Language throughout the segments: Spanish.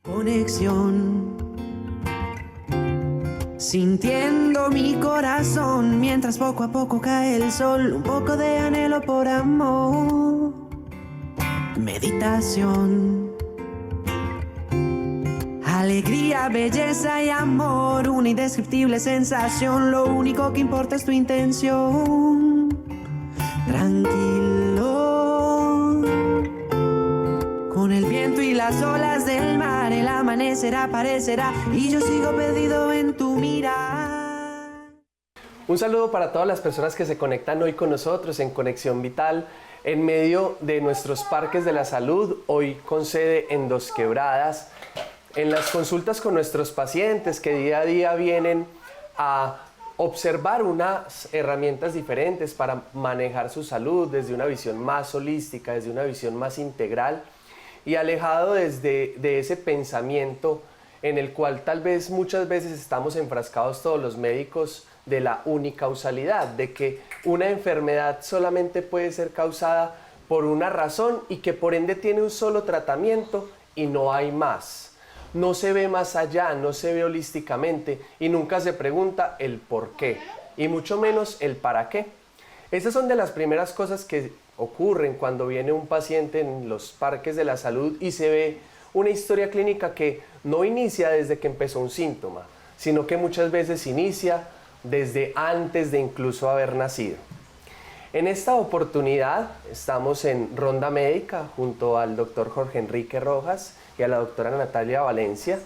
Conexión, sintiendo mi corazón mientras poco a poco cae el sol, un poco de anhelo por amor. Meditación, alegría, belleza y amor, una indescriptible sensación, lo único que importa es tu intención. Tranquilo, con el viento y las olas del mar, el amanecer aparecerá y yo sigo perdido en tu mirar. Un saludo para todas las personas que se conectan hoy con nosotros en Conexión Vital, en medio de nuestros parques de la salud, hoy con sede en Dos Quebradas, en las consultas con nuestros pacientes que día a día vienen a observar unas herramientas diferentes para manejar su salud desde una visión más holística, desde una visión más integral y alejado de ese pensamiento en el cual tal vez muchas veces estamos enfrascados todos los médicos de la unicausalidad, de que una enfermedad solamente puede ser causada por una razón y que por ende tiene un solo tratamiento y no hay más. No se ve más allá, no se ve holísticamente y nunca se pregunta el por qué y mucho menos el para qué. Esas son de las primeras cosas que ocurren cuando viene un paciente en los parques de la salud y se ve una historia clínica que no inicia desde que empezó un síntoma, sino que muchas veces inicia desde antes de incluso haber nacido. En esta oportunidad estamos en Ronda Médica junto al doctor Jorge Enrique Rojas y a la doctora Natalia Valencia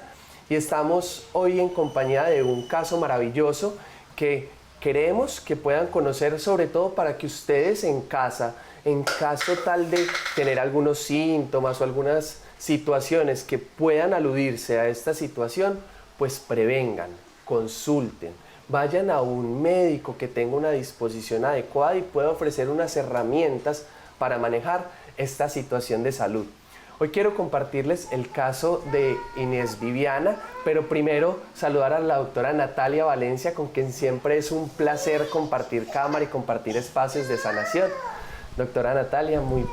y estamos hoy en compañía de un caso maravilloso que queremos que puedan conocer, sobre todo para que ustedes en casa, en caso tal de tener algunos síntomas o algunas situaciones que puedan aludirse a esta situación, pues prevengan, consulten, vayan a un médico que tenga una disposición adecuada y pueda ofrecer unas herramientas para manejar esta situación de salud. Hoy quiero compartirles el caso de Inés Viviana, pero primero saludar a la doctora Natalia Valencia, con quien siempre es un placer compartir cámara y compartir espacios de sanación. Doctora Natalia, muy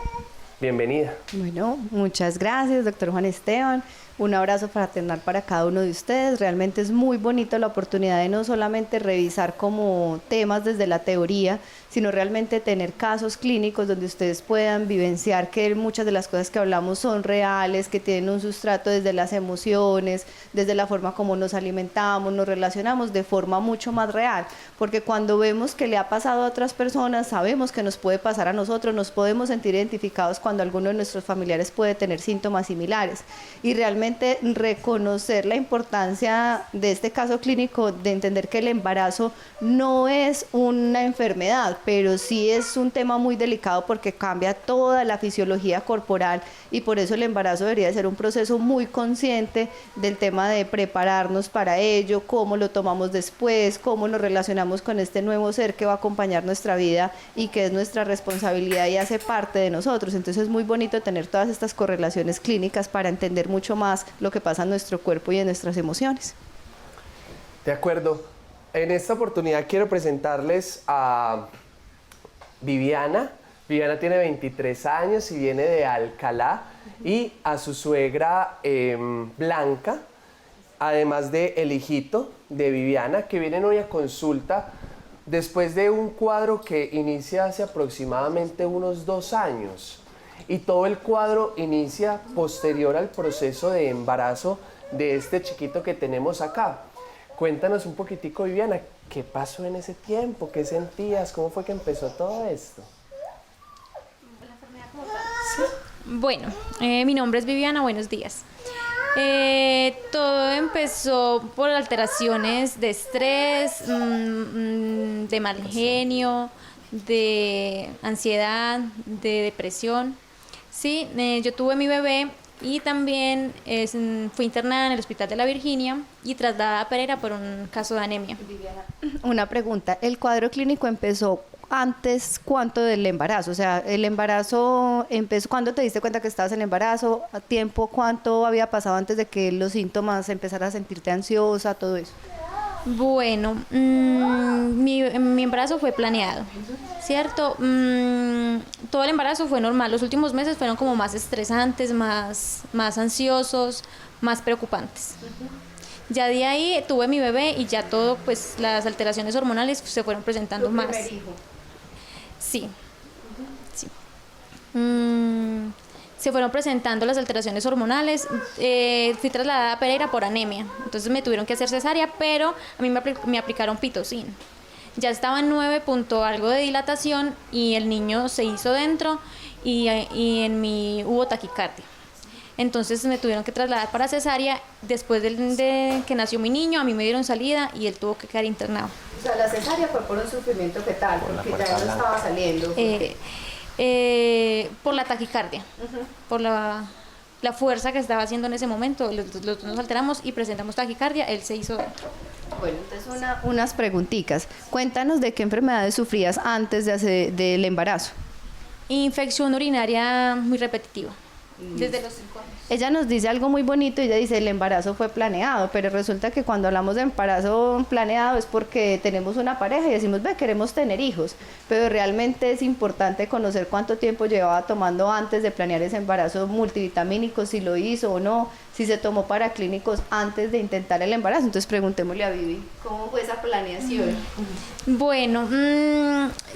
bienvenida. Bueno, muchas gracias, doctor Juan Esteban. Un abrazo fraternal para cada uno de ustedes. Realmente es muy bonito la oportunidad de no solamente revisar como temas desde la teoría, sino realmente tener casos clínicos donde ustedes puedan vivenciar que muchas de las cosas que hablamos son reales, que tienen un sustrato desde las emociones, desde la forma como nos alimentamos, nos relacionamos de forma mucho más real, porque cuando vemos que le ha pasado a otras personas, sabemos que nos puede pasar a nosotros, nos podemos sentir identificados cuando alguno de nuestros familiares puede tener síntomas similares y realmente reconocer la importancia de este caso clínico, de entender que el embarazo no es una enfermedad, pero sí es un tema muy delicado porque cambia toda la fisiología corporal y por eso el embarazo debería ser un proceso muy consciente del tema de prepararnos para ello, cómo lo tomamos después, cómo nos relacionamos con este nuevo ser que va a acompañar nuestra vida y que es nuestra responsabilidad y hace parte de nosotros. Entonces es muy bonito tener todas estas correlaciones clínicas para entender mucho más lo que pasa en nuestro cuerpo y en nuestras emociones. De acuerdo. En esta oportunidad quiero presentarles a Viviana. Viviana tiene 23 años y viene de Alcalá y a su suegra Blanca, además de el hijito de Viviana, que vienen hoy a consulta después de un cuadro que inicia hace aproximadamente unos 2 años. Y todo el cuadro inicia posterior al proceso de embarazo de este chiquito que tenemos acá. Cuéntanos un poquitico, Viviana, ¿qué pasó en ese tiempo? ¿Qué sentías? ¿Cómo fue que empezó todo esto? ¿Sí? Bueno, mi nombre es Viviana, buenos días. Todo empezó por alteraciones de estrés, de mal genio, de ansiedad, de depresión. Sí, yo tuve mi bebé y también fui internada en el Hospital de la Virginia y trasladada a Pereira por un caso de anemia. Una pregunta, ¿el cuadro clínico empezó antes cuánto del embarazo? O sea, el embarazo empezó, ¿cuándo te diste cuenta que estabas en embarazo? ¿A tiempo cuánto había pasado antes de que los síntomas empezaras a sentirte ansiosa, todo eso? Bueno, mi embarazo fue planeado, ¿cierto? Todo el embarazo fue normal. Los últimos meses fueron como más estresantes, más ansiosos, más preocupantes. Ya de ahí tuve mi bebé y ya todo, pues las alteraciones hormonales se fueron presentando más. ¿Tu primer hijo? Sí, sí. Se fueron presentando las alteraciones hormonales. Fui trasladada a Pereira por anemia, entonces me tuvieron que hacer cesárea, pero a mí me aplicaron pitocin. Ya estaba en 9 punto algo de dilatación y el niño se hizo dentro y en mí hubo taquicardia. Entonces me tuvieron que trasladar para cesárea. Después de que nació mi niño, a mí me dieron salida y él tuvo que quedar internado. O sea, la cesárea fue por un sufrimiento fetal, porque ya no estaba saliendo. Por la taquicardia, por la fuerza que estaba haciendo en ese momento. Los dos nos alteramos y presentamos taquicardia, él se hizo dentro. Bueno, entonces unas preguntitas. Cuéntanos de qué enfermedades sufrías antes del embarazo. Infección urinaria muy repetitiva, desde los 5 años. Ella nos dice algo muy bonito, ella dice el embarazo fue planeado, pero resulta que cuando hablamos de embarazo planeado es porque tenemos una pareja y decimos, ve, queremos tener hijos, pero realmente es importante conocer cuánto tiempo llevaba tomando antes de planear ese embarazo multivitamínico, si lo hizo o no, si se tomó paraclínicos antes de intentar el embarazo. Entonces preguntémosle a Vivi, ¿cómo fue esa planeación? Bueno,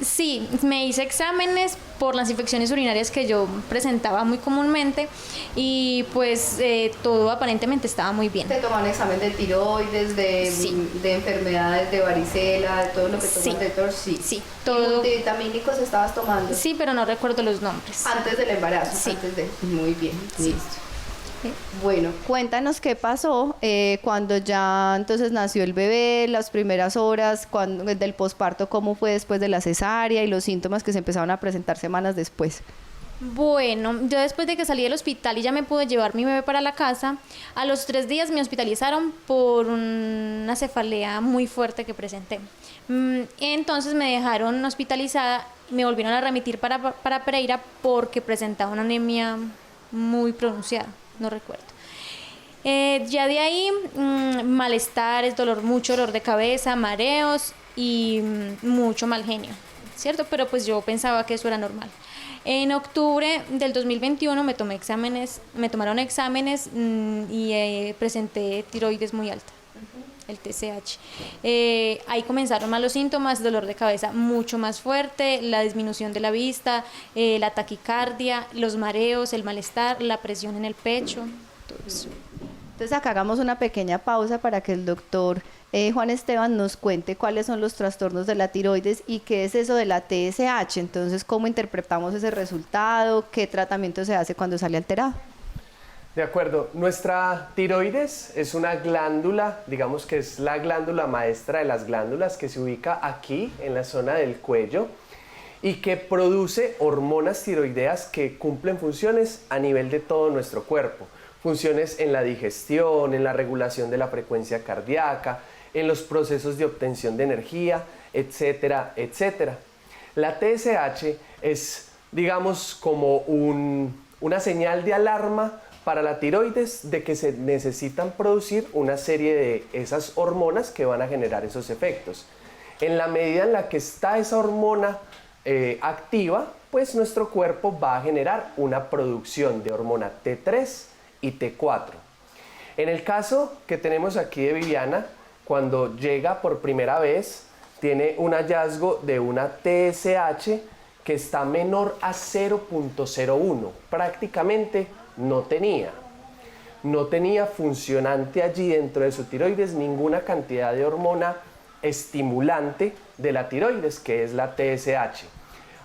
sí, me hice exámenes por las infecciones urinarias que yo presentaba muy comúnmente y pues todo aparentemente estaba muy bien. ¿Te tomaron examen de tiroides, Sí. de enfermedades, de varicela, de todo lo que tomas Sí. de TOR? Sí. Sí, ¿Y todo. multivitamínicos estabas tomando? Sí, pero no recuerdo los nombres. Antes del embarazo. Sí. Antes de. Muy bien, Sí. listo. Bueno, cuéntanos qué pasó cuando ya entonces nació el bebé, las primeras horas del posparto, cómo fue después de la cesárea y los síntomas que se empezaron a presentar semanas después. Bueno, yo después de que salí del hospital y ya me pude llevar mi bebé para la casa, a los 3 días me hospitalizaron por una cefalea muy fuerte que presenté. Entonces me dejaron hospitalizada, me volvieron a remitir para Pereira porque presentaba una anemia muy pronunciada, no recuerdo. Ya de ahí, malestares, mucho dolor de cabeza, mareos y mucho mal genio, ¿cierto? Pero pues yo pensaba que eso era normal. En octubre del 2021 me tomaron exámenes y presenté tiroides muy alta, el TSH. Ahí comenzaron más los síntomas, dolor de cabeza mucho más fuerte, la disminución de la vista, la taquicardia, los mareos, el malestar, la presión en el pecho, todo eso. Entonces acá hagamos una pequeña pausa para que el doctor Juan Esteban nos cuente cuáles son los trastornos de la tiroides y qué es eso de la TSH. Entonces, ¿cómo interpretamos ese resultado? ¿Qué tratamiento se hace cuando sale alterado? De acuerdo, nuestra tiroides es una glándula, digamos que es la glándula maestra de las glándulas que se ubica aquí en la zona del cuello y que produce hormonas tiroideas que cumplen funciones a nivel de todo nuestro cuerpo. Funciones en la digestión, en la regulación de la frecuencia cardíaca, en los procesos de obtención de energía, etcétera, etcétera. La TSH es, digamos, como una señal de alarma para la tiroides de que se necesitan producir una serie de esas hormonas que van a generar esos efectos. En la medida en la que está esa hormona activa, pues nuestro cuerpo va a generar una producción de hormona T3 y T4. En el caso que tenemos aquí de Viviana, cuando llega por primera vez, tiene un hallazgo de una TSH que está menor a 0.01. Prácticamente no tenía funcionante allí dentro de su tiroides ninguna cantidad de hormona estimulante de la tiroides, que es la TSH.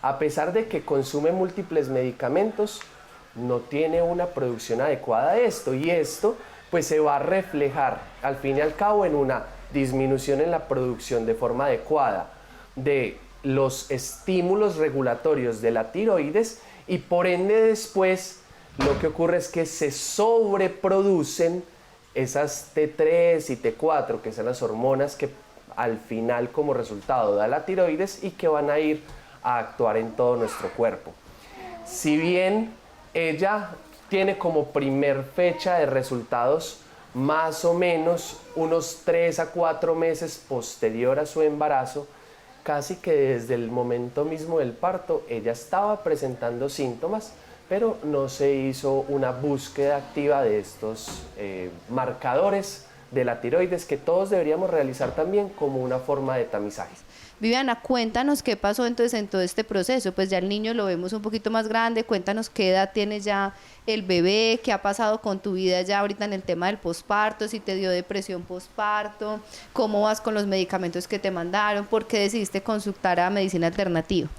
A pesar de que consume múltiples medicamentos, no tiene una producción adecuada de esto, y esto pues se va a reflejar al fin y al cabo en una disminución en la producción de forma adecuada de los estímulos regulatorios de la tiroides, y por ende después lo que ocurre es que se sobreproducen esas T3 y T4, que son las hormonas que al final como resultado da la tiroides y que van a ir a actuar en todo nuestro cuerpo. Si bien ella tiene como primer fecha de resultados más o menos unos 3 a 4 meses posterior a su embarazo, casi que desde el momento mismo del parto ella estaba presentando síntomas, pero no se hizo una búsqueda activa de estos marcadores de la tiroides que todos deberíamos realizar también como una forma de tamizaje. Viviana, cuéntanos qué pasó entonces en todo este proceso, pues ya el niño lo vemos un poquito más grande, cuéntanos qué edad tiene ya el bebé, qué ha pasado con tu vida ya ahorita en el tema del posparto, si te dio depresión posparto, cómo vas con los medicamentos que te mandaron, por qué decidiste consultar a medicina alternativa.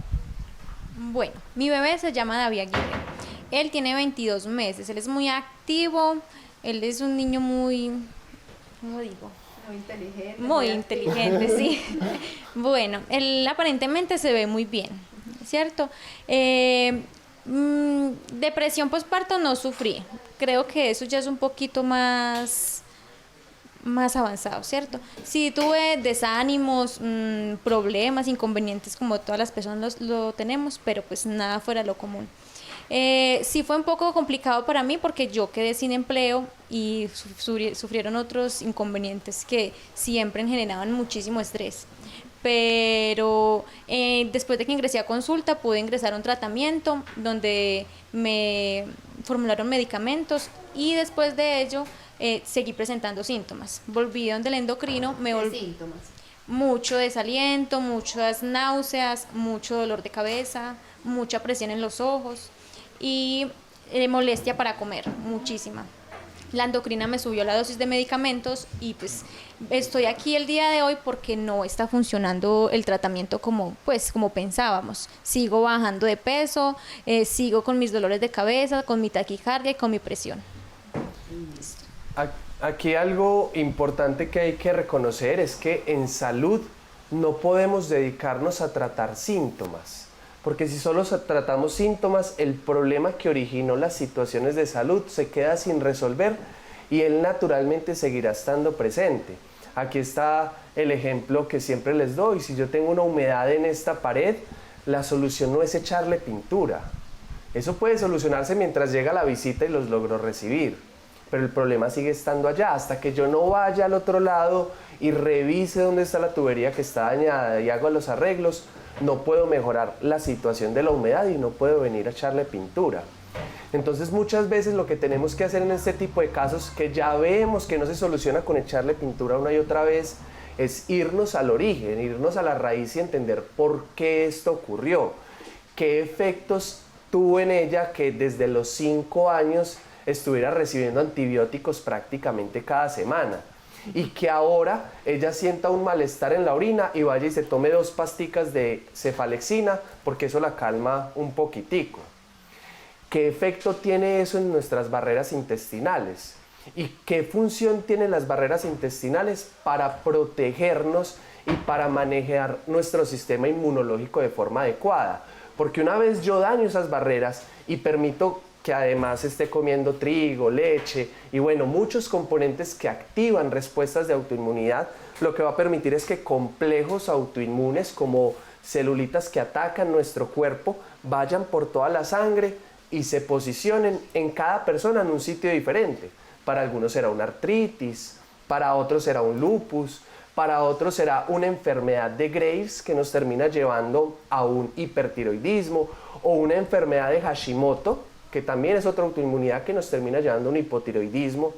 Bueno, mi bebé se llama David Aguirre, él tiene 22 meses, él es muy activo, él es un niño muy, ¿cómo digo? Muy inteligente, sí. Bueno, él aparentemente se ve muy bien, ¿cierto? Depresión postparto no sufrí. Creo que eso ya es un poquito más avanzado, ¿cierto? Sí tuve desánimos, problemas, inconvenientes como todas las personas lo tenemos, pero pues nada fuera de lo común. Sí fue un poco complicado para mí porque yo quedé sin empleo y sufrieron otros inconvenientes que siempre generaban muchísimo estrés. Pero después de que ingresé a consulta pude ingresar a un tratamiento donde me formularon medicamentos y después de ello seguí presentando síntomas. Volví donde el endocrino, ¿Qué síntomas? Mucho desaliento, muchas náuseas, mucho dolor de cabeza, mucha presión en los ojos y molestia para comer, muchísima. La endocrina me subió la dosis de medicamentos y pues estoy aquí el día de hoy porque no está funcionando el tratamiento como pensábamos. Sigo bajando de peso, sigo con mis dolores de cabeza, con mi taquicardia y con mi presión. Aquí algo importante que hay que reconocer es que en salud no podemos dedicarnos a tratar síntomas. Porque si solo tratamos síntomas, el problema que originó las situaciones de salud se queda sin resolver y él naturalmente seguirá estando presente. Aquí está el ejemplo que siempre les doy. Si yo tengo una humedad en esta pared, la solución no es echarle pintura. Eso puede solucionarse mientras llega la visita y los logro recibir. Pero el problema sigue estando allá. Hasta que yo no vaya al otro lado y revise dónde está la tubería que está dañada y hago los arreglos, no puedo mejorar la situación de la humedad y no puedo venir a echarle pintura. Entonces muchas veces lo que tenemos que hacer en este tipo de casos, que ya vemos que no se soluciona con echarle pintura una y otra vez, es irnos al origen, irnos a la raíz y entender por qué esto ocurrió, qué efectos tuvo en ella que desde los 5 años estuviera recibiendo antibióticos prácticamente cada semana. Y que ahora ella sienta un malestar en la orina y vaya y se tome 2 pasticas de cefalexina porque eso la calma un poquitico. ¿Qué efecto tiene eso en nuestras barreras intestinales? ¿Y qué función tienen las barreras intestinales para protegernos y para manejar nuestro sistema inmunológico de forma adecuada? Porque una vez yo daño esas barreras y permito que además esté comiendo trigo, leche y bueno, muchos componentes que activan respuestas de autoinmunidad, lo que va a permitir es que complejos autoinmunes como celulitas que atacan nuestro cuerpo vayan por toda la sangre y se posicionen en cada persona en un sitio diferente. Para algunos será una artritis, para otros será un lupus, para otros será una enfermedad de Graves que nos termina llevando a un hipertiroidismo o una enfermedad de Hashimoto, que también es otra autoinmunidad que nos termina llevando a un hipotiroidismo,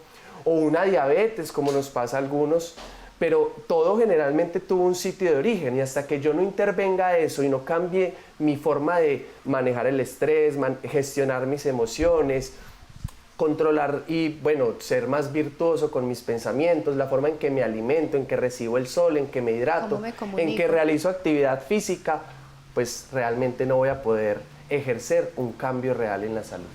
o una diabetes, como nos pasa a algunos, pero todo generalmente tuvo un sitio de origen y hasta que yo no intervenga eso y no cambie mi forma de manejar el estrés, gestionar mis emociones, controlar y bueno, ser más virtuoso con mis pensamientos, la forma en que me alimento, en que recibo el sol, en que me hidrato, en que realizo actividad física, pues realmente no voy a poder ejercer un cambio real en la salud.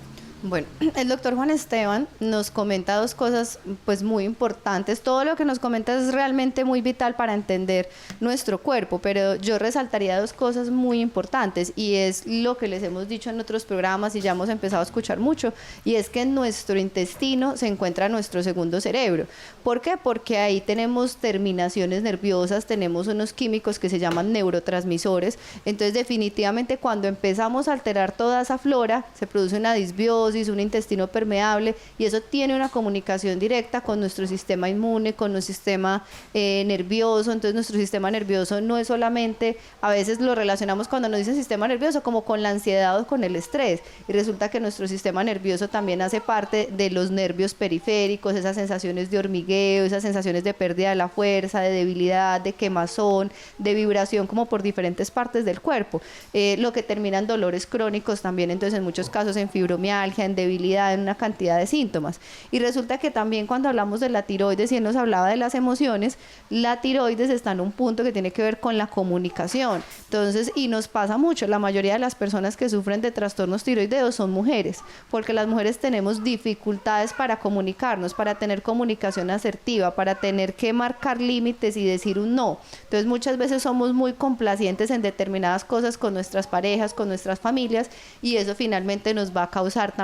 Bueno, el doctor Juan Esteban nos comenta 2 cosas pues muy importantes. Todo lo que nos comenta es realmente muy vital para entender nuestro cuerpo, pero yo resaltaría 2 cosas muy importantes y es lo que les hemos dicho en otros programas y ya hemos empezado a escuchar mucho, y es que en nuestro intestino se encuentra nuestro segundo cerebro. ¿Por qué? Porque ahí tenemos terminaciones nerviosas, tenemos unos químicos que se llaman neurotransmisores, entonces definitivamente cuando empezamos a alterar toda esa flora se produce una disbiosis, cirrosis, un intestino permeable, y eso tiene una comunicación directa con nuestro sistema inmune, con nuestro sistema nervioso. Entonces nuestro sistema nervioso no es solamente, a veces lo relacionamos cuando nos dicen sistema nervioso como con la ansiedad o con el estrés, y resulta que nuestro sistema nervioso también hace parte de los nervios periféricos, esas sensaciones de hormigueo, esas sensaciones de pérdida de la fuerza, de debilidad, de quemazón, de vibración como por diferentes partes del cuerpo, lo que termina en dolores crónicos también, entonces en muchos casos en fibromialgia, en debilidad, en una cantidad de síntomas. Y resulta que también cuando hablamos de la tiroides, y él nos hablaba de las emociones, la tiroides está en un punto que tiene que ver con la comunicación. Entonces, y nos pasa mucho, la mayoría de las personas que sufren de trastornos tiroideos son mujeres, porque las mujeres tenemos dificultades para comunicarnos, para tener comunicación asertiva, para tener que marcar límites y decir un no. Entonces muchas veces somos muy complacientes en determinadas cosas con nuestras parejas, con nuestras familias, y eso finalmente nos va a causar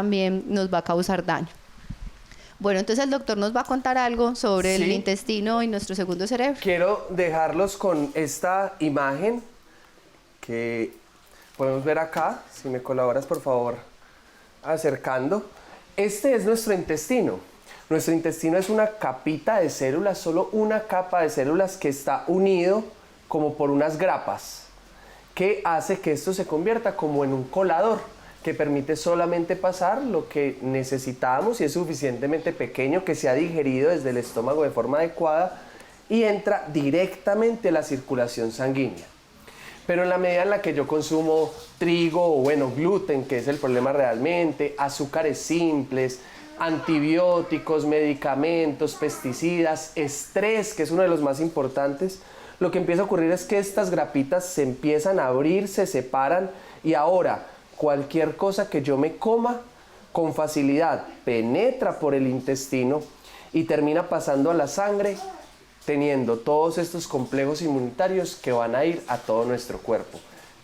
daño. Bueno, entonces el doctor nos va a contar algo sobre el intestino y nuestro segundo cerebro. Quiero dejarlos con esta imagen que podemos ver acá. Si me colaboras, por favor, acercando. Este es nuestro intestino. Nuestro intestino es una capita de células, solo una capa de células que está unido como por unas grapas, que hace que esto se convierta como en un colador que permite solamente pasar lo que necesitamos y es suficientemente pequeño que se ha digerido desde el estómago de forma adecuada y entra directamente a la circulación sanguínea. Pero en la medida en la que yo consumo trigo o bueno, gluten, que es el problema realmente, azúcares simples, antibióticos, medicamentos, pesticidas, estrés, que es uno de los más importantes, lo que empieza a ocurrir es que estas grapitas se empiezan a abrir, se separan y ahora cualquier cosa que yo me coma con facilidad penetra por el intestino y termina pasando a la sangre, teniendo todos estos complejos inmunitarios que van a ir a todo nuestro cuerpo.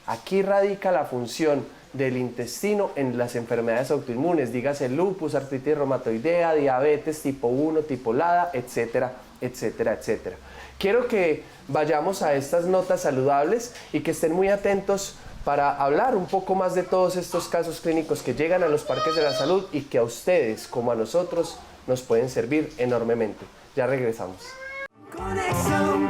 Aquí radica la función del intestino en las enfermedades autoinmunes, dígase lupus, artritis reumatoidea, diabetes tipo 1, tipo LADA, etcétera, etcétera, etcétera. Quiero que vayamos a estas notas saludables y que estén muy atentos para hablar un poco más de todos estos casos clínicos que llegan a los parques de la salud y que a ustedes, como a nosotros, nos pueden servir enormemente. Ya regresamos. Conexión.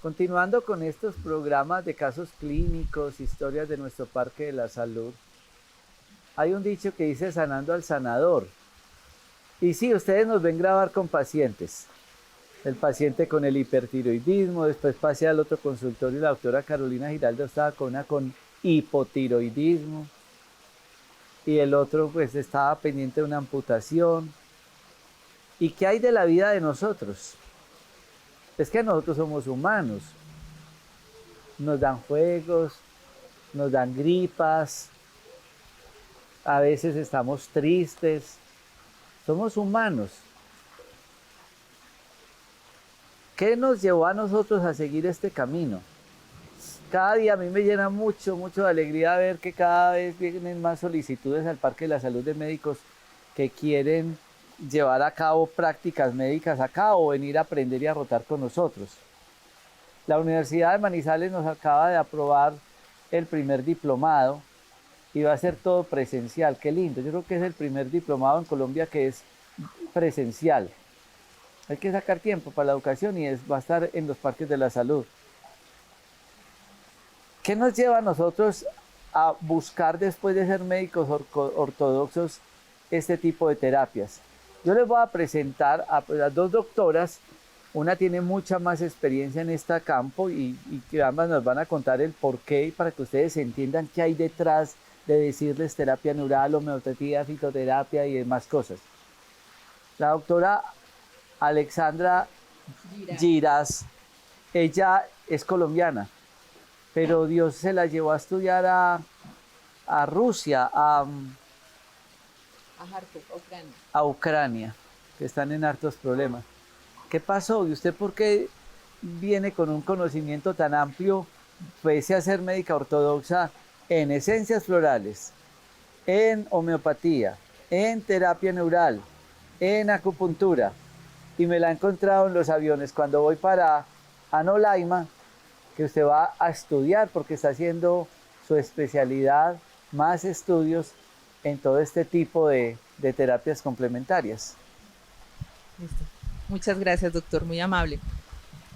Continuando con estos programas de casos clínicos, historias de nuestro Parque de la Salud, hay un dicho que dice sanando al sanador. Y sí, ustedes nos ven grabar con pacientes. El paciente con el hipertiroidismo, después pasé al otro consultorio y la doctora Carolina Giraldo estaba con hipotiroidismo. Y el otro pues estaba pendiente de una amputación. ¿Y qué hay de la vida de nosotros? Es que nosotros somos humanos. Nos dan juegos, nos dan gripas, a veces estamos tristes. Somos humanos. ¿Qué nos llevó a nosotros a seguir este camino? Cada día a mí me llena mucho de alegría ver que cada vez vienen más solicitudes al Parque de la Salud de médicos que quieren llevar a cabo prácticas médicas acá o venir a aprender y a rotar con nosotros. La Universidad de Manizales nos acaba de aprobar el primer diplomado y va a ser todo presencial. Qué lindo, yo creo que es el primer diplomado en Colombia que es presencial. Hay que sacar tiempo para la educación y va a estar en los parques de la salud. ¿Qué nos lleva a nosotros a buscar después de ser médicos ortodoxos este tipo de terapias? Yo les voy a presentar a las dos doctoras. Una tiene mucha más experiencia en este campo y que ambas nos van a contar el porqué para que ustedes entiendan qué hay detrás de decirles terapia neural, homeopatía, fitoterapia y demás cosas. La doctora Alexandra Giras, ella es colombiana, pero Dios se la llevó a estudiar a Rusia, a Ucrania, que están en hartos problemas. ¿Qué pasó? ¿Y usted por qué viene con un conocimiento tan amplio, pese a ser médica ortodoxa, en esencias florales, en homeopatía, en terapia neural, en acupuntura? y me la he encontrado en los aviones cuando voy para Anolaima, que usted va a estudiar porque está haciendo su especialidad, más estudios en todo este tipo de terapias complementarias. Listo. Muchas gracias, doctor, muy amable.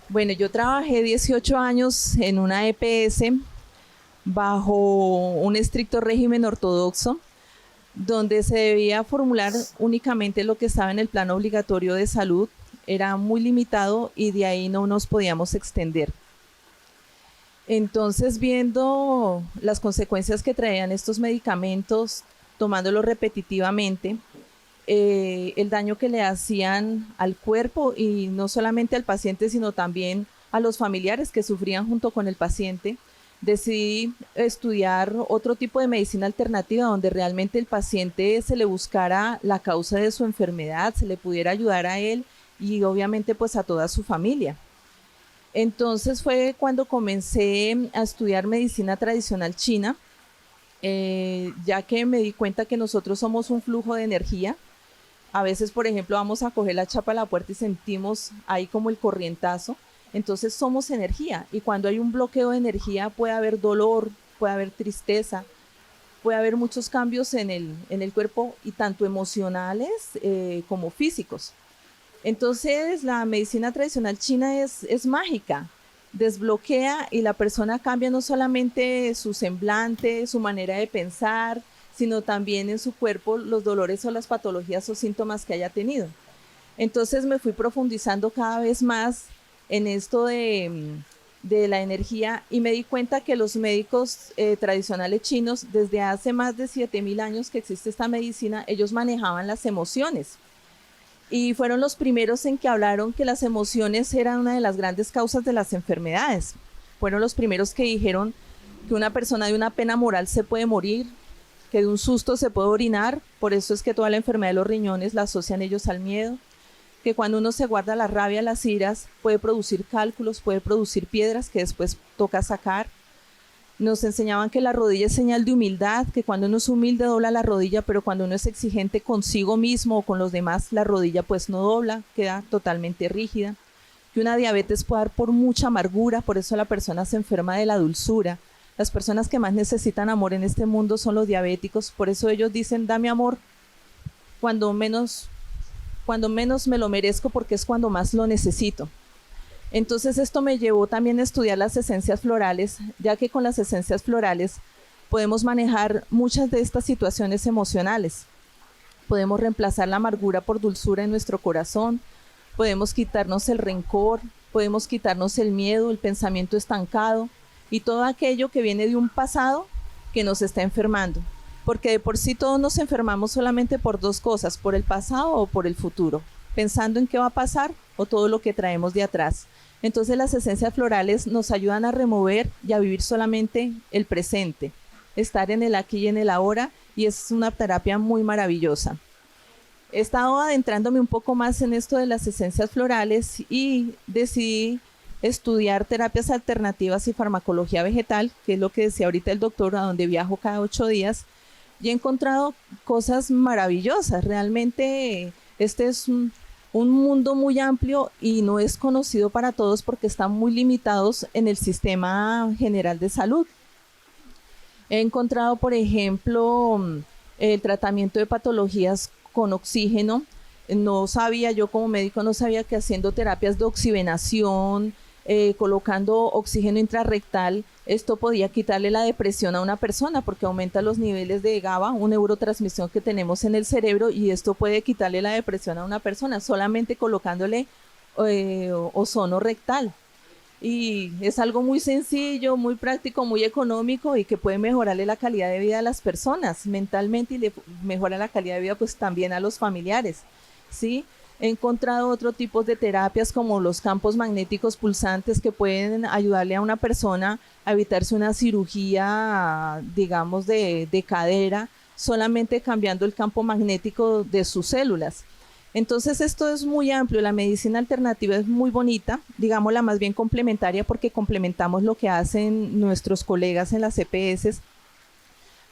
Bueno, yo trabajé 18 años en una EPS bajo un estricto régimen ortodoxo, donde se debía formular únicamente lo que estaba en el plan obligatorio de salud. Era muy limitado y de ahí no nos podíamos extender. Entonces, viendo las consecuencias que traían estos medicamentos, tomándolos repetitivamente, el daño que le hacían al cuerpo y no solamente al paciente, sino también a los familiares que sufrían junto con el paciente, decidí estudiar otro tipo de medicina alternativa donde realmente el paciente se le buscara la causa de su enfermedad, se le pudiera ayudar a él y obviamente pues a toda su familia. Entonces fue cuando comencé a estudiar medicina tradicional china, ya que me di cuenta que nosotros somos un flujo de energía. A veces, por ejemplo, vamos a coger la chapa a la puerta y sentimos ahí como el corrientazo. Entonces somos energía y cuando hay un bloqueo de energía puede haber dolor, puede haber tristeza, puede haber muchos cambios en el cuerpo y tanto emocionales como físicos. Entonces la medicina tradicional china es mágica, desbloquea y la persona cambia no solamente su semblante, su manera de pensar, sino también en su cuerpo los dolores o las patologías o síntomas que haya tenido. Entonces me fui profundizando cada vez más en esto de la energía y me di cuenta que los médicos tradicionales chinos, desde hace más de 7.000 años que existe esta medicina, ellos manejaban las emociones. Y fueron los primeros en que hablaron que las emociones eran una de las grandes causas de las enfermedades. Fueron los primeros que dijeron que una persona de una pena moral se puede morir, que de un susto se puede orinar, por eso es que toda la enfermedad de los riñones la asocian ellos al miedo, que cuando uno se guarda la rabia, las iras, puede producir cálculos, puede producir piedras que después toca sacar. Nos enseñaban que la rodilla es señal de humildad, que cuando uno es humilde dobla la rodilla, pero cuando uno es exigente consigo mismo o con los demás, la rodilla pues no dobla, queda totalmente rígida. Que una diabetes puede dar por mucha amargura, por eso la persona se enferma de la dulzura. Las personas que más necesitan amor en este mundo son los diabéticos, por eso ellos dicen, dame amor cuando menos me lo merezco porque es cuando más lo necesito. Entonces esto me llevó también a estudiar las esencias florales, ya que con las esencias florales podemos manejar muchas de estas situaciones emocionales. Podemos reemplazar la amargura por dulzura en nuestro corazón, podemos quitarnos el rencor, podemos quitarnos el miedo, el pensamiento estancado y todo aquello que viene de un pasado que nos está enfermando. Porque de por sí todos nos enfermamos solamente por dos cosas, por el pasado o por el futuro, pensando en qué va a pasar o todo lo que traemos de atrás. Entonces las esencias florales nos ayudan a remover y a vivir solamente el presente, estar en el aquí y en el ahora, y es una terapia muy maravillosa. He estado adentrándome un poco más en esto de las esencias florales y decidí estudiar terapias alternativas y farmacología vegetal, que es lo que decía ahorita el doctor, a donde viajo cada 8 días, y he encontrado cosas maravillosas. Realmente este es un mundo muy amplio y no es conocido para todos porque están muy limitados en el sistema general de salud. He encontrado, por ejemplo, el tratamiento de patologías con oxígeno. No sabía, yo como médico no sabía que haciendo terapias de oxigenación, colocando oxígeno intrarrectal, esto podía quitarle la depresión a una persona porque aumenta los niveles de GABA, una neurotransmisión que tenemos en el cerebro, y esto puede quitarle la depresión a una persona solamente colocándole ozono rectal. Y es algo muy sencillo, muy práctico, muy económico y que puede mejorarle la calidad de vida a las personas mentalmente y le mejora la calidad de vida pues también a los familiares, ¿sí? He encontrado otro tipo de terapias como los campos magnéticos pulsantes que pueden ayudarle a una persona a evitarse una cirugía, digamos, de cadera, solamente cambiando el campo magnético de sus células. Entonces esto es muy amplio, la medicina alternativa es muy bonita, digámosla más bien complementaria porque complementamos lo que hacen nuestros colegas en las EPS,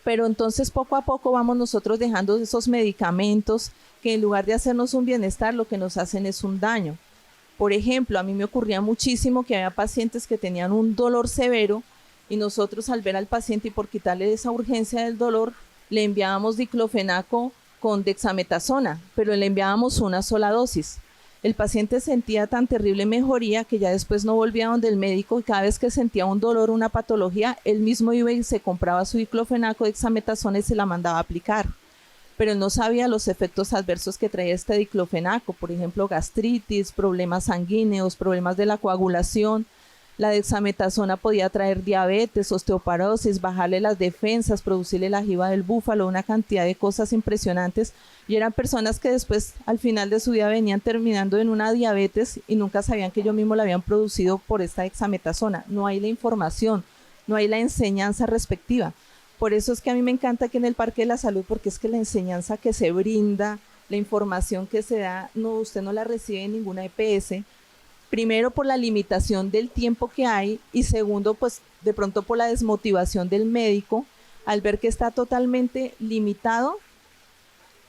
Pero entonces poco a poco vamos nosotros dejando esos medicamentos que en lugar de hacernos un bienestar, lo que nos hacen es un daño. Por ejemplo, a mí me ocurría muchísimo que había pacientes que tenían un dolor severo y nosotros al ver al paciente y por quitarle esa urgencia del dolor, le enviábamos diclofenaco con dexametasona, pero le enviábamos una sola dosis. El paciente sentía tan terrible mejoría que ya después no volvía donde el médico y cada vez que sentía un dolor, una patología, él mismo iba y se compraba su diclofenaco, dexametasona y se la mandaba a aplicar. Pero él no sabía los efectos adversos que traía este diclofenaco, por ejemplo, gastritis, problemas sanguíneos, problemas de la coagulación. La dexametasona podía traer diabetes, osteoporosis, bajarle las defensas, producirle la jiba del búfalo, una cantidad de cosas impresionantes. Y eran personas que después, al final de su vida, venían terminando en una diabetes y nunca sabían que ellos mismos la habían producido por esta dexametasona. No hay la información, no hay la enseñanza respectiva. Por eso es que a mí me encanta aquí en el Parque de la Salud, porque es que la enseñanza que se brinda, la información que se da, no, usted no la recibe en ninguna EPS. Primero por la limitación del tiempo que hay y segundo pues de pronto por la desmotivación del médico al ver que está totalmente limitado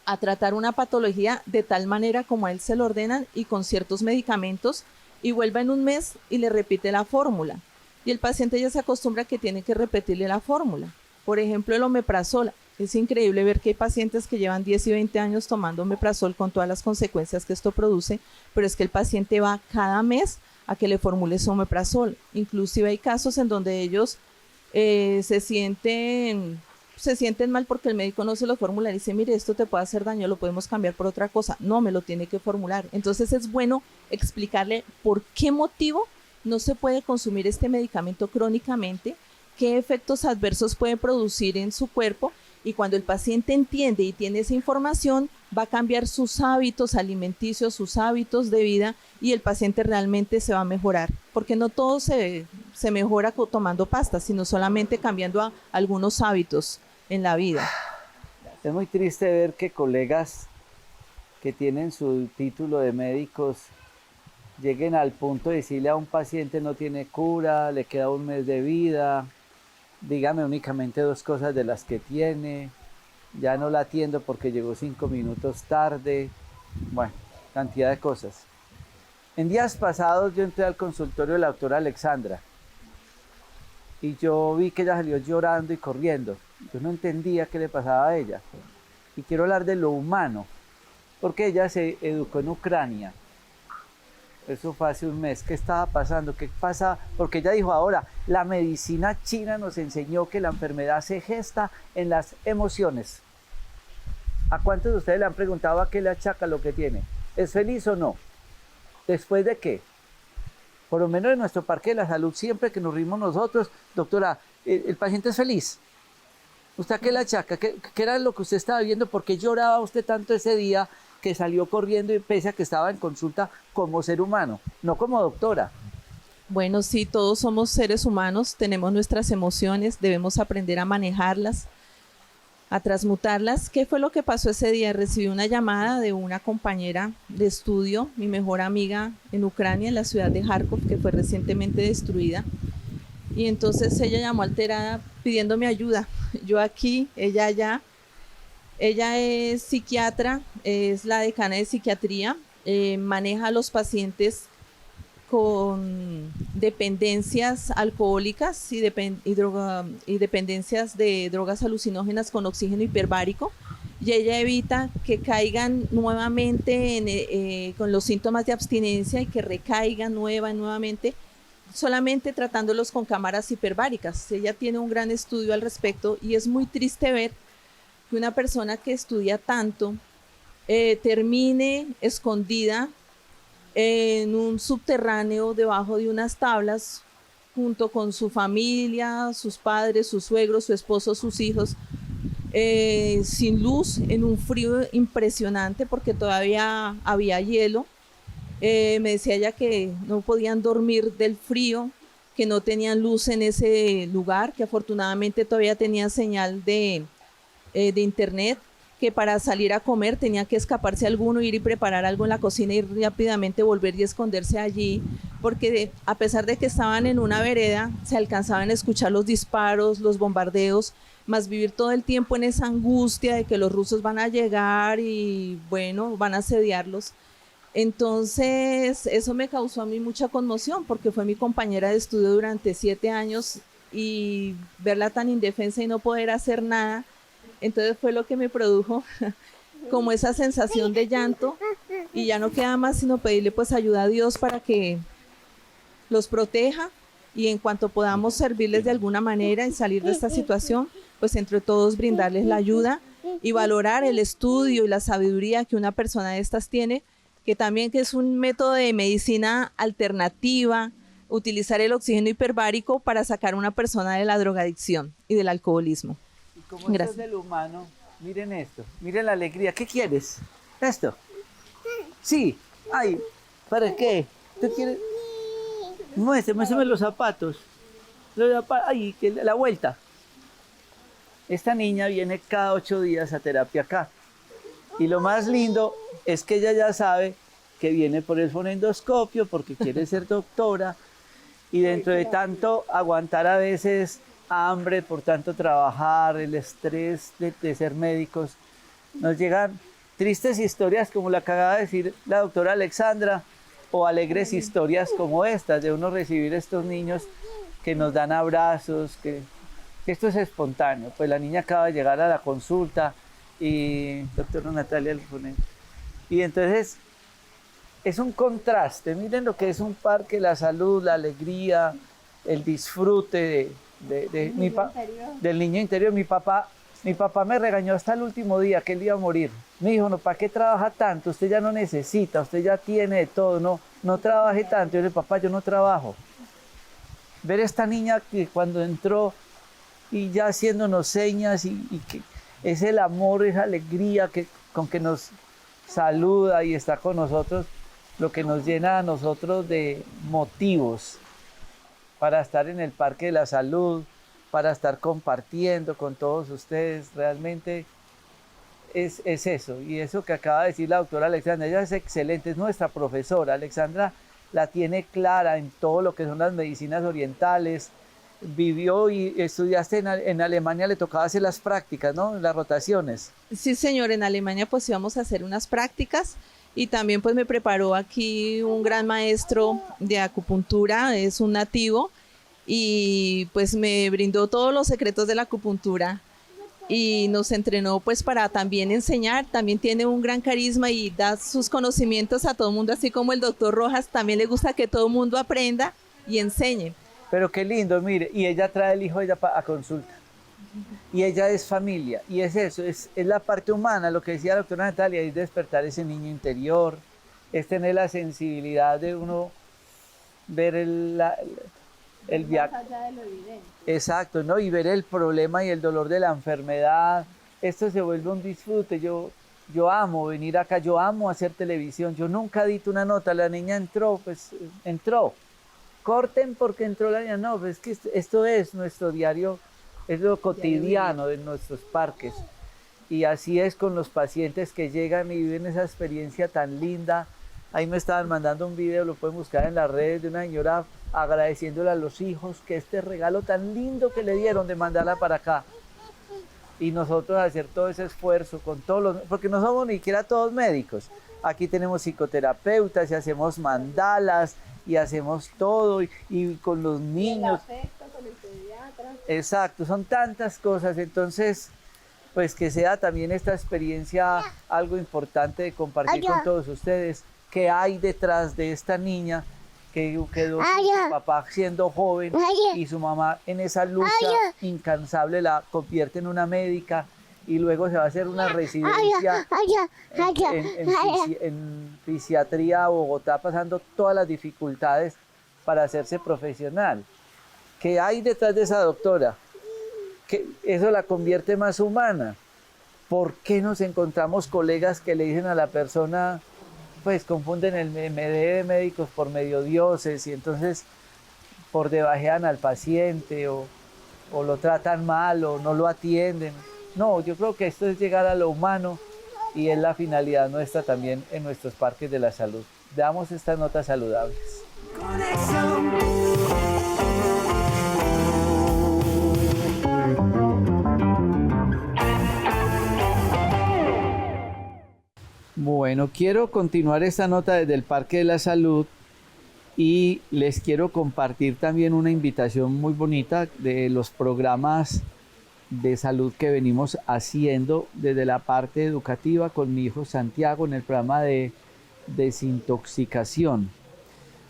a tratar una patología de tal manera como a él se lo ordenan y con ciertos medicamentos y vuelva en un mes y le repite la fórmula. Y el paciente ya se acostumbra a que tiene que repetirle la fórmula. Por ejemplo, el omeprazol. Es increíble ver que hay pacientes que llevan 10 y 20 años tomando omeprazol con todas las consecuencias que esto produce, pero es que el paciente va cada mes a que le formule su omeprazol. Inclusive hay casos en donde ellos se sienten mal porque el médico no se lo formula y dice, mire, esto te puede hacer daño, lo podemos cambiar por otra cosa. No, me lo tiene que formular. Entonces es bueno explicarle por qué motivo no se puede consumir este medicamento crónicamente, qué efectos adversos puede producir en su cuerpo. Y cuando el paciente entiende y tiene esa información, va a cambiar sus hábitos alimenticios, sus hábitos de vida y el paciente realmente se va a mejorar. Porque no todo se mejora tomando pastas, sino solamente cambiando algunos hábitos en la vida. Es muy triste ver que colegas que tienen su título de médicos lleguen al punto de decirle a un paciente no tiene cura, le queda un mes de vida, dígame únicamente 2 cosas de las que tiene, ya no la atiendo porque llegó 5 minutos tarde, bueno, cantidad de cosas. En días pasados yo entré al consultorio de la doctora Alexandra y yo vi que ella salió llorando y corriendo. Yo no entendía qué le pasaba a ella. Y quiero hablar de lo humano, porque ella se educó en Ucrania. Eso fue hace un mes. ¿Qué estaba pasando? ¿Qué pasa? Porque ella dijo ahora, la medicina china nos enseñó que la enfermedad se gesta en las emociones. ¿A cuántos de ustedes le han preguntado a qué le achaca lo que tiene? ¿Es feliz o no? ¿Después de qué? Por lo menos en nuestro Parque de la Salud, siempre que nos rimos nosotros, doctora, el paciente es feliz. ¿Usted a qué le achaca? ¿Qué era lo que usted estaba viendo? ¿Por qué lloraba usted tanto ese día que salió corriendo y pese a que estaba en consulta como ser humano, no como doctora? Bueno, sí, todos somos seres humanos, tenemos nuestras emociones, debemos aprender a manejarlas, a transmutarlas. ¿Qué fue lo que pasó ese día? Recibí una llamada de una compañera de estudio, mi mejor amiga en Ucrania, en la ciudad de Kharkov, que fue recientemente destruida. Y entonces ella llamó alterada pidiéndome ayuda. Yo aquí, ella allá. Ella es psiquiatra, es la decana de psiquiatría, maneja a los pacientes con dependencias alcohólicas y dependencias de drogas alucinógenas con oxígeno hiperbárico, y ella evita que caigan nuevamente con los síntomas de abstinencia y que recaigan nuevamente, solamente tratándolos con cámaras hiperbáricas. Ella tiene un gran estudio al respecto y es muy triste ver que una persona que estudia tanto termine escondida en un subterráneo debajo de unas tablas junto con su familia, sus padres, sus suegros, su esposo, sus hijos, sin luz, en un frío impresionante porque todavía había hielo. Me decía ella que no podían dormir del frío, que no tenían luz en ese lugar, que afortunadamente todavía tenía señal de internet, que para salir a comer tenía que escaparse alguno, ir y preparar algo en la cocina y rápidamente volver y esconderse allí, porque a pesar de que estaban en una vereda, se alcanzaban a escuchar los disparos, los bombardeos, más vivir todo el tiempo en esa angustia de que los rusos van a llegar y bueno, van a asediarlos. Entonces eso me causó a mí mucha conmoción porque fue mi compañera de estudio durante 7 años y verla tan indefensa y no poder hacer nada. Entonces fue lo que me produjo como esa sensación de llanto y ya no queda más sino pedirle pues ayuda a Dios para que los proteja y en cuanto podamos servirles de alguna manera y salir de esta situación, pues entre todos brindarles la ayuda y valorar el estudio y la sabiduría que una persona de estas tiene, que también que es un método de medicina alternativa, utilizar el oxígeno hiperbárico para sacar a una persona de la drogadicción y del alcoholismo. Como esto es del humano, miren esto, miren la alegría. ¿Qué quieres? ¿Esto? Sí. Ay, ¿para qué? ¿Tú quieres? Muéstrame los zapatos. Ay, la vuelta. Esta niña viene cada 8 días a terapia acá. Y lo más lindo es que ella ya sabe que viene por el fonendoscopio porque quiere ser doctora. Y dentro de tanto aguantar a veces hambre, por tanto trabajar, el estrés de ser médicos, nos llegan tristes historias como la que acaba de decir la doctora Alexandra, o alegres historias como estas, de uno recibir estos niños que nos dan abrazos, que esto es espontáneo. Pues la niña acaba de llegar a la consulta y doctora Natalia Alfonén, y entonces es un contraste. Miren lo que es un parque, la salud, la alegría, el disfrute del niño interior. Mi papá me regañó hasta el último día que él iba a morir. Me dijo, no, ¿para qué trabaja tanto? Usted ya no necesita, usted ya tiene de todo, no trabaje tanto. Yo le dije, papá, yo no trabajo. Ver esta niña que cuando entró y ya haciéndonos señas y que es el amor, esa alegría con que nos saluda y está con nosotros, lo que nos llena a nosotros de motivos para estar en el Parque de la Salud, para estar compartiendo con todos ustedes. Realmente es eso. Y eso que acaba de decir la doctora Alexandra, ella es excelente, es nuestra profesora. Alexandra la tiene clara en todo lo que son las medicinas orientales. Vivió y estudiaste en Alemania, le tocaba hacer las prácticas, ¿no? Las rotaciones. Sí, señor, en Alemania pues íbamos a hacer unas prácticas y también pues me preparó aquí un gran maestro de acupuntura, es un nativo, y pues me brindó todos los secretos de la acupuntura y nos entrenó pues para también enseñar. También tiene un gran carisma y da sus conocimientos a todo el mundo, así como el doctor Rojas, también le gusta que todo el mundo aprenda y enseñe. Pero qué lindo, mire, y ella trae el hijo de ella a consulta. Y ella es familia, y es eso, es la parte humana, lo que decía la doctora Natalia, es despertar ese niño interior, es tener la sensibilidad de uno ver el viaje. Exacto, ¿no? Y ver el problema y el dolor de la enfermedad. Esto se vuelve un disfrute. Yo amo venir acá, yo amo hacer televisión. Yo nunca edito una nota, la niña entró, pues entró. Corten porque entró la niña. No, pues es que esto es nuestro diario, es lo cotidiano de nuestros parques. Y así es con los pacientes que llegan y viven esa experiencia tan linda. Ahí me estaban mandando un video, lo pueden buscar en las redes, de una señora agradeciéndole a los hijos que este regalo tan lindo que le dieron de mandarla para acá. Y nosotros hacer todo ese esfuerzo con todos los, porque no somos ni siquiera todos médicos. Aquí tenemos psicoterapeutas y hacemos mandalas y hacemos todo y con los niños. El afecto con el pediatra. Exacto, son tantas cosas. Entonces, pues que sea también esta experiencia algo importante de compartir con todos ustedes. ¿Qué hay detrás de esta niña que quedó su papá siendo joven y su mamá en esa lucha incansable la convierte en una médica y luego se va a hacer una residencia en fisiatría a Bogotá, pasando todas las dificultades para hacerse profesional? ¿Qué hay detrás de esa doctora? Que eso la convierte más humana. ¿Por qué nos encontramos colegas que le dicen a la persona, pues confunden el MD de médicos por mediodioses y entonces por debajean al paciente o lo tratan mal o no lo atienden? No, yo creo que esto es llegar a lo humano y es la finalidad nuestra también en nuestros parques de la salud. Damos estas notas saludables. Bueno, quiero continuar esta nota desde el Parque de la Salud y les quiero compartir también una invitación muy bonita de los programas de salud que venimos haciendo desde la parte educativa con mi hijo Santiago en el programa de desintoxicación.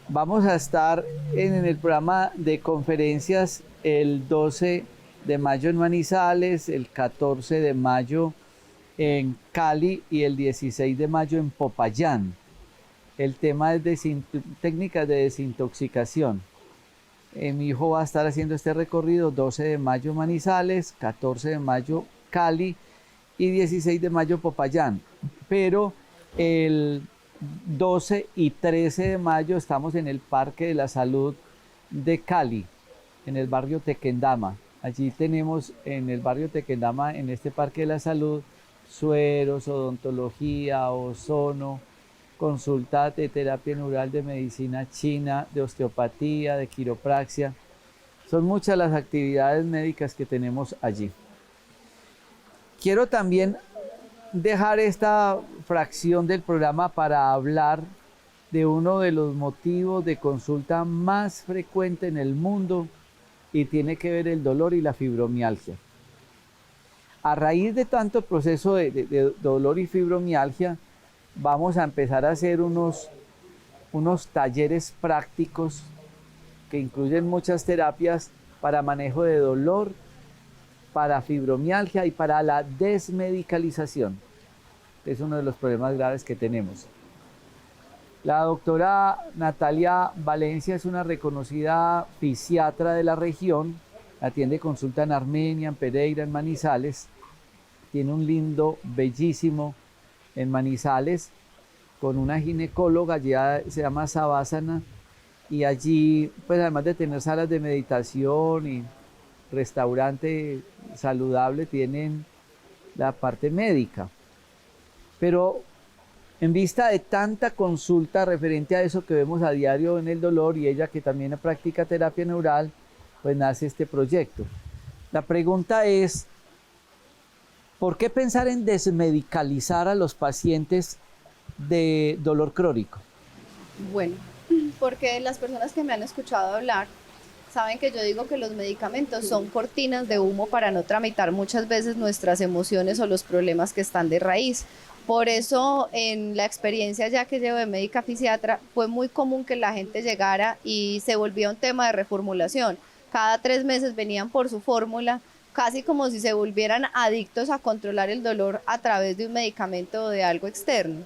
Vamos a estar en el programa de conferencias el 12 de mayo en Manizales, el 14 de mayo en Cali y el 16 de mayo en Popayán. El tema es técnicas de desintoxicación. Mi hijo va a estar haciendo este recorrido 12 de mayo Manizales, 14 de mayo Cali y 16 de mayo Popayán. Pero el 12 y 13 de mayo estamos en el Parque de la Salud de Cali, en el barrio Tequendama. Allí tenemos en el barrio Tequendama, en este Parque de la Salud, sueros, odontología, ozono, consulta de terapia neural, de medicina china, de osteopatía, de quiropraxia. Son muchas las actividades médicas que tenemos allí. Quiero también dejar esta fracción del programa para hablar de uno de los motivos de consulta más frecuente en el mundo y tiene que ver el dolor y la fibromialgia. A raíz de tanto proceso de dolor y fibromialgia, vamos a empezar a hacer unos talleres prácticos que incluyen muchas terapias para manejo de dolor, para fibromialgia y para la desmedicalización. Es uno de los problemas graves que tenemos. La doctora Natalia Valencia es una reconocida fisiatra de la región, atiende consulta en Armenia, en Pereira, en Manizales, tiene un lindo, bellísimo en Manizales, con una ginecóloga, ya se llama Savasana, y allí, pues además de tener salas de meditación y restaurante saludable, tienen la parte médica. Pero en vista de tanta consulta referente a eso que vemos a diario en el dolor, y ella que también practica terapia neural, pues nace este proyecto. La pregunta es, ¿por qué pensar en desmedicalizar a los pacientes de dolor crónico? Bueno, porque las personas que me han escuchado hablar saben que yo digo que los medicamentos son cortinas de humo para no tramitar muchas veces nuestras emociones o los problemas que están de raíz. Por eso, en la experiencia ya que llevo de médica fisiatra, fue muy común que la gente llegara y se volvía un tema de reformulación. Cada 3 meses venían por su fórmula, casi como si se volvieran adictos a controlar el dolor a través de un medicamento o de algo externo.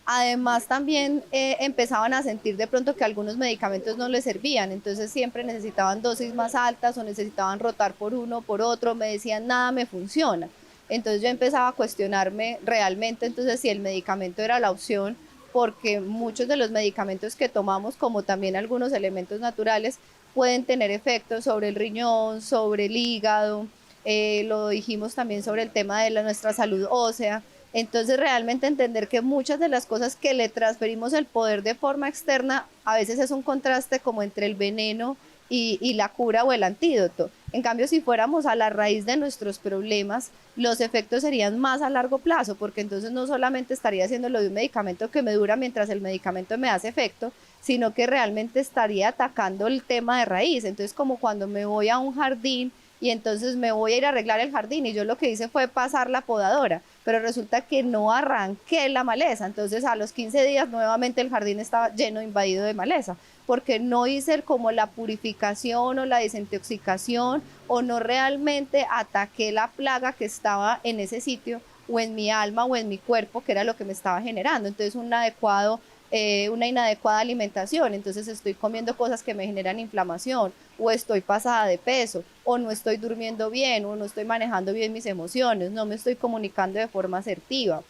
Además, también empezaban a sentir de pronto que algunos medicamentos no les servían, entonces siempre necesitaban dosis más altas o necesitaban rotar por uno o por otro, me decían nada me funciona. Entonces yo empezaba a cuestionarme realmente entonces si el medicamento era la opción, porque muchos de los medicamentos que tomamos, como también algunos elementos naturales, pueden tener efectos sobre el riñón, sobre el hígado, lo dijimos también sobre el tema de nuestra salud ósea. Entonces realmente entender que muchas de las cosas que le transferimos el poder de forma externa, a veces es un contraste como entre el veneno y la cura o el antídoto. En cambio, si fuéramos a la raíz de nuestros problemas, los efectos serían más a largo plazo, porque entonces no solamente estaría haciéndolo de un medicamento que me dura mientras el medicamento me hace efecto, sino que realmente estaría atacando el tema de raíz. Entonces, como cuando me voy a un jardín y entonces me voy a ir a arreglar el jardín y yo lo que hice fue pasar la podadora, pero resulta que no arranqué la maleza, entonces a los 15 días nuevamente el jardín estaba lleno, invadido de maleza, porque no hice como la purificación o la desintoxicación o no realmente ataqué la plaga que estaba en ese sitio o en mi alma o en mi cuerpo, que era lo que me estaba generando. Entonces una inadecuada alimentación, entonces estoy comiendo cosas que me generan inflamación, o estoy pasada de peso, o no estoy durmiendo bien, o no estoy manejando bien mis emociones, no me estoy comunicando de forma asertiva,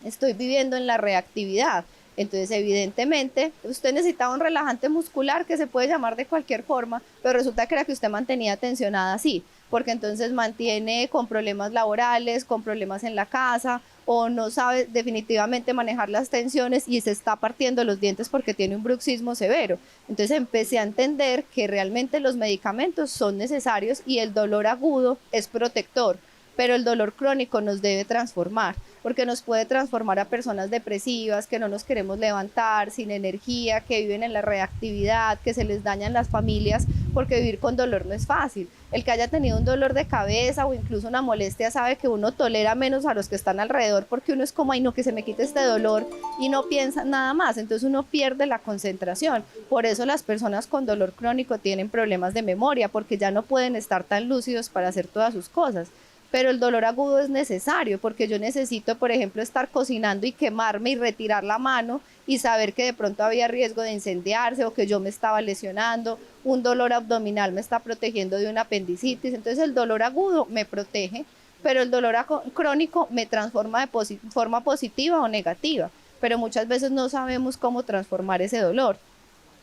estoy viviendo en la reactividad. Entonces evidentemente usted necesitaba un relajante muscular que se puede llamar de cualquier forma, pero resulta que era que usted mantenía tensionada así, porque entonces mantiene con problemas laborales, con problemas en la casa, o no sabe definitivamente manejar las tensiones y se está partiendo los dientes porque tiene un bruxismo severo. Entonces empecé a entender que realmente los medicamentos son necesarios y el dolor agudo es protector, pero el dolor crónico nos debe transformar, porque nos puede transformar a personas depresivas, que no nos queremos levantar, sin energía, que viven en la reactividad, que se les dañan las familias, porque vivir con dolor no es fácil. El que haya tenido un dolor de cabeza o incluso una molestia sabe que uno tolera menos a los que están alrededor, porque uno es como, ay no, que se me quite este dolor, y no piensa nada más, entonces uno pierde la concentración. Por eso las personas con dolor crónico tienen problemas de memoria, porque ya no pueden estar tan lúcidos para hacer todas sus cosas. Pero el dolor agudo es necesario porque yo necesito, por ejemplo, estar cocinando y quemarme y retirar la mano y saber que de pronto había riesgo de incendiarse o que yo me estaba lesionando, un dolor abdominal me está protegiendo de una apendicitis, entonces el dolor agudo me protege, pero el dolor crónico me transforma de forma positiva o negativa, pero muchas veces no sabemos cómo transformar ese dolor.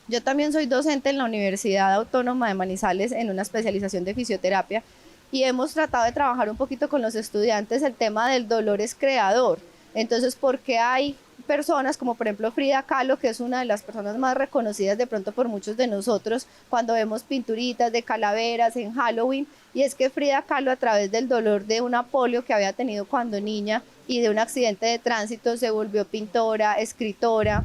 Yo también soy docente en la Universidad Autónoma de Manizales en una especialización de fisioterapia, y hemos tratado de trabajar un poquito con los estudiantes el tema del dolor es creador. Entonces, porque hay personas como por ejemplo Frida Kahlo, que es una de las personas más reconocidas de pronto por muchos de nosotros cuando vemos pinturitas de calaveras en Halloween, y es que Frida Kahlo, a través del dolor de una polio que había tenido cuando niña y de un accidente de tránsito, se volvió pintora, escritora,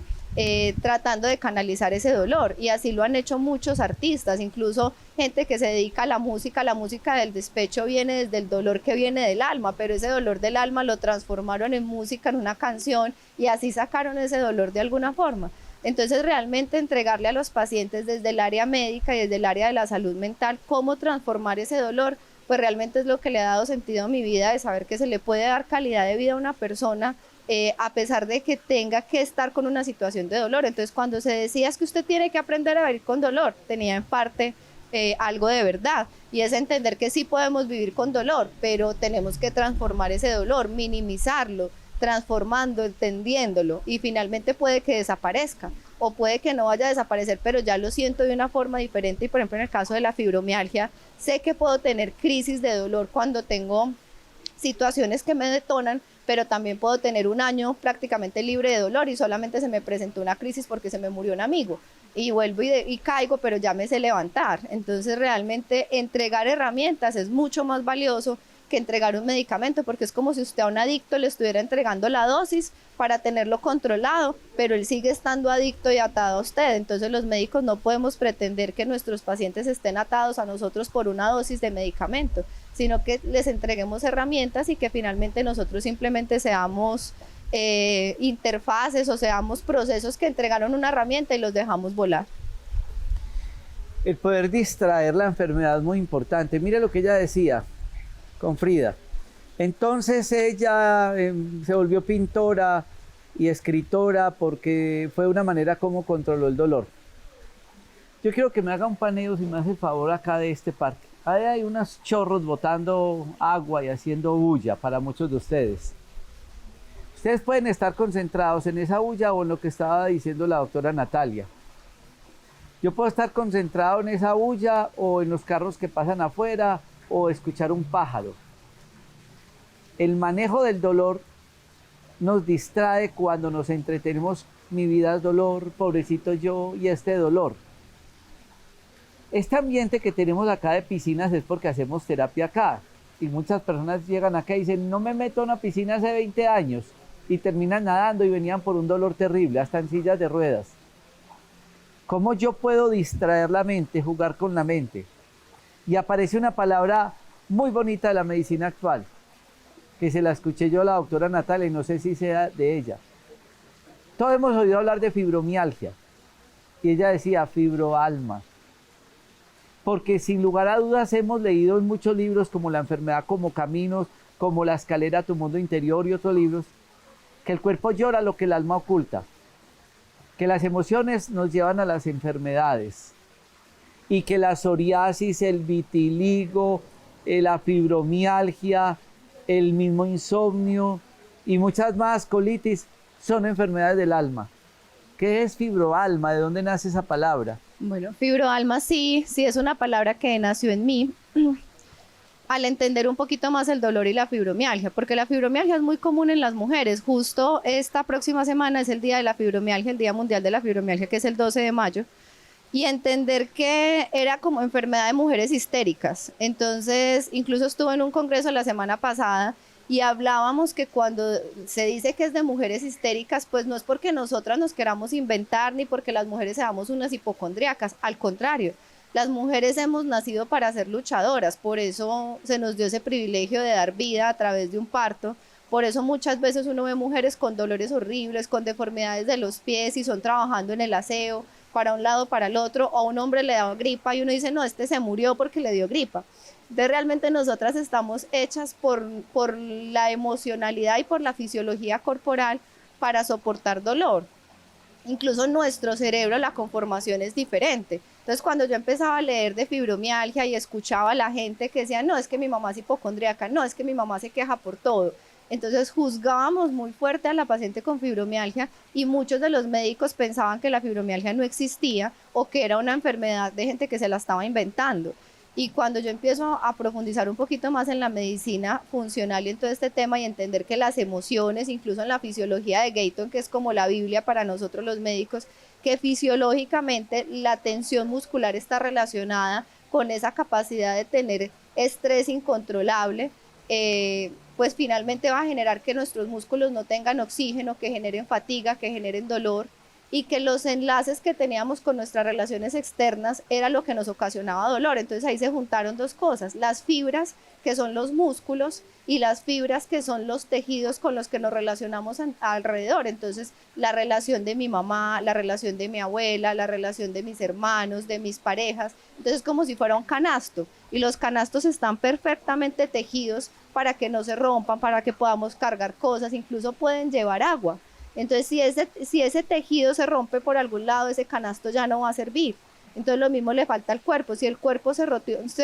tratando de canalizar ese dolor, y así lo han hecho muchos artistas, incluso gente que se dedica a la música del despecho viene desde el dolor que viene del alma, pero ese dolor del alma lo transformaron en música, en una canción, y así sacaron ese dolor de alguna forma. Entonces realmente entregarle a los pacientes desde el área médica y desde el área de la salud mental cómo transformar ese dolor, pues realmente es lo que le ha dado sentido a mi vida, de saber que se le puede dar calidad de vida a una persona a pesar de que tenga que estar con una situación de dolor. Entonces cuando se decía es que usted tiene que aprender a vivir con dolor, tenía en parte algo de verdad, y es entender que sí podemos vivir con dolor, pero tenemos que transformar ese dolor, minimizarlo, transformando, entendiéndolo, y finalmente puede que desaparezca o puede que no vaya a desaparecer, pero ya lo siento de una forma diferente. Y por ejemplo en el caso de la fibromialgia, sé que puedo tener crisis de dolor cuando tengo situaciones que me detonan, pero también puedo tener un año prácticamente libre de dolor y solamente se me presentó una crisis porque se me murió un amigo, y vuelvo y caigo, pero ya me sé levantar. Entonces realmente entregar herramientas es mucho más valioso que entregar un medicamento, porque es como si usted a un adicto le estuviera entregando la dosis para tenerlo controlado, pero él sigue estando adicto y atado a usted. Entonces los médicos no podemos pretender que nuestros pacientes estén atados a nosotros por una dosis de medicamento, sino que les entreguemos herramientas y que finalmente nosotros simplemente seamos interfaces o seamos procesos que entregaron una herramienta y los dejamos volar. El poder distraer la enfermedad es muy importante. Mire lo que ella decía con Frida. Entonces ella se volvió pintora y escritora porque fue una manera como controló el dolor. Yo quiero que me haga un paneo, si me hace el favor, acá de este parque. Ahí hay unos chorros botando agua y haciendo bulla para muchos de ustedes. Ustedes pueden estar concentrados en esa bulla o en lo que estaba diciendo la doctora Natalia. Yo puedo estar concentrado en esa bulla o en los carros que pasan afuera o escuchar un pájaro. El manejo del dolor nos distrae cuando nos entretenemos. Mi vida es dolor, pobrecito yo y este dolor. Este ambiente que tenemos acá de piscinas es porque hacemos terapia acá, y muchas personas llegan acá y dicen no me meto a una piscina hace 20 años y terminan nadando y venían por un dolor terrible, hasta en sillas de ruedas. ¿Cómo yo puedo distraer la mente, jugar con la mente? Y aparece una palabra muy bonita de la medicina actual, que se la escuché yo a la doctora Natalia y no sé si sea de ella. Todos hemos oído hablar de fibromialgia y ella decía fibroalma, porque sin lugar a dudas hemos leído en muchos libros como La enfermedad como caminos, como La escalera a tu mundo interior y otros libros, que el cuerpo llora lo que el alma oculta, que las emociones nos llevan a las enfermedades y que la psoriasis, el vitiligo, la fibromialgia, el mismo insomnio y muchas más, colitis, son enfermedades del alma. ¿Qué es fibroalma? ¿De dónde nace esa palabra? Bueno, fibroalma sí es una palabra que nació en mí. al entender un poquito más el dolor y la fibromialgia, porque la fibromialgia es muy común en las mujeres. Justo esta próxima semana es el día de la fibromialgia, el Día Mundial de la Fibromialgia, que es el 12 de mayo, y entender que era como enfermedad de mujeres histéricas. Entonces, incluso estuve en un congreso la semana pasada y hablábamos que cuando se dice que es de mujeres histéricas, pues no es porque nosotras nos queramos inventar ni porque las mujeres seamos unas hipocondríacas, al contrario. Las mujeres hemos nacido para ser luchadoras, por eso se nos dio ese privilegio de dar vida a través de un parto. Por eso muchas veces uno ve mujeres con dolores horribles, con deformidades de los pies y son trabajando en el aseo, para un lado, para el otro, o a un hombre le da gripa y uno dice, no, este se murió porque le dio gripa. Entonces realmente nosotras estamos hechas por la emocionalidad y por la fisiología corporal para soportar dolor. Incluso nuestro cerebro, la conformación es diferente. Entonces, cuando yo empezaba a leer de fibromialgia y escuchaba a la gente que decía, no, es que mi mamá es hipocondríaca, no, es que mi mamá se queja por todo. Entonces, juzgábamos muy fuerte a la paciente con fibromialgia y muchos de los médicos pensaban que la fibromialgia no existía o que era una enfermedad de gente que se la estaba inventando. Y cuando yo empiezo a profundizar un poquito más en la medicina funcional y en todo este tema y entender que las emociones, incluso en la fisiología de Gayton, que es como la Biblia para nosotros los médicos, que fisiológicamente la tensión muscular está relacionada con esa capacidad de tener estrés incontrolable, pues finalmente va a generar que nuestros músculos no tengan oxígeno, que generen fatiga, que generen dolor, y que los enlaces que teníamos con nuestras relaciones externas era lo que nos ocasionaba dolor. Entonces ahí se juntaron dos cosas, las fibras, que son los músculos, y las fibras, que son los tejidos con los que nos relacionamos alrededor. Entonces la relación de mi mamá, la relación de mi abuela, la relación de mis hermanos, de mis parejas, entonces como si fuera un canasto, y los canastos están perfectamente tejidos para que no se rompan, para que podamos cargar cosas, incluso pueden llevar agua. Entonces, si ese tejido se rompe por algún lado, ese canasto ya no va a servir. Entonces, lo mismo le falta al cuerpo. Si el cuerpo se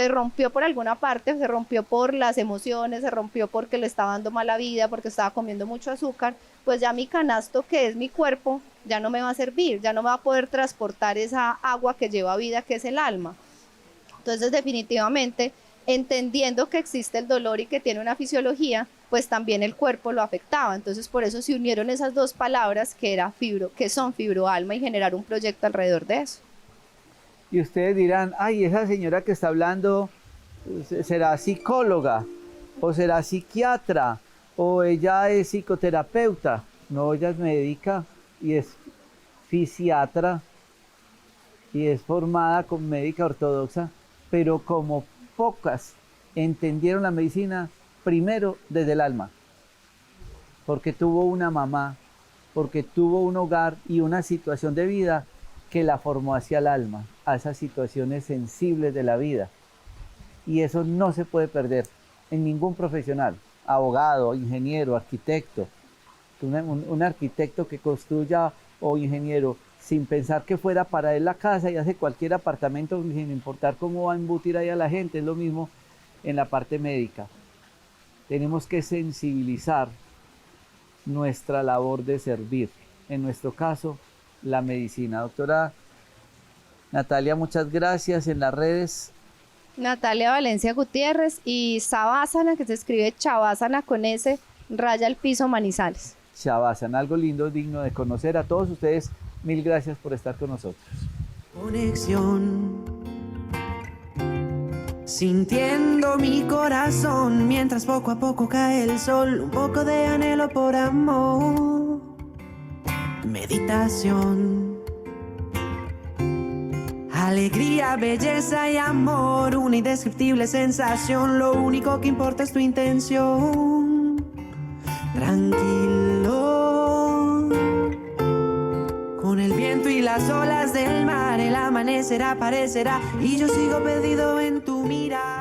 rompió por alguna parte, se rompió por las emociones, se rompió porque le estaba dando mala vida, porque estaba comiendo mucho azúcar, pues ya mi canasto, que es mi cuerpo, ya no me va a servir, ya no me va a poder transportar esa agua que lleva vida, que es el alma. Entonces, definitivamente, entendiendo que existe el dolor y que tiene una fisiología, pues también el cuerpo lo afectaba. Entonces por eso se unieron esas dos palabras que son fibroalma, y generar un proyecto alrededor de eso. Y ustedes dirán, ay, esa señora que está hablando, ¿será psicóloga? ¿O será psiquiatra? ¿O ella es psicoterapeuta? No, ella es médica y es fisiatra y es formada como médica ortodoxa, pero como pocas entendieron la medicina primero desde el alma, porque tuvo una mamá, porque tuvo un hogar y una situación de vida que la formó hacia el alma, a esas situaciones sensibles de la vida. Y eso no se puede perder en ningún profesional, abogado, ingeniero, arquitecto. Un arquitecto que construya, o ingeniero, sin pensar que fuera para él la casa, y hace cualquier apartamento sin importar cómo va a embutir ahí a la gente. Es lo mismo en la parte médica. Tenemos que sensibilizar nuestra labor de servir. En nuestro caso, la medicina. Doctora Natalia, muchas gracias. En las redes. Natalia Valencia Gutiérrez, y Savasana, que se escribe Chavasana con S, raya al piso Manizales. Chavasana, algo lindo, digno de conocer. A todos ustedes, mil gracias por estar con nosotros. Conexión, sintiendo mi corazón mientras poco a poco cae el sol, un poco de anhelo por amor, meditación, alegría, belleza y amor, una indescriptible sensación, lo único que importa es tu intención, tranquilo, con el viento y las olas del mar, el amanecer aparecerá y yo sigo perdido en tu mirada.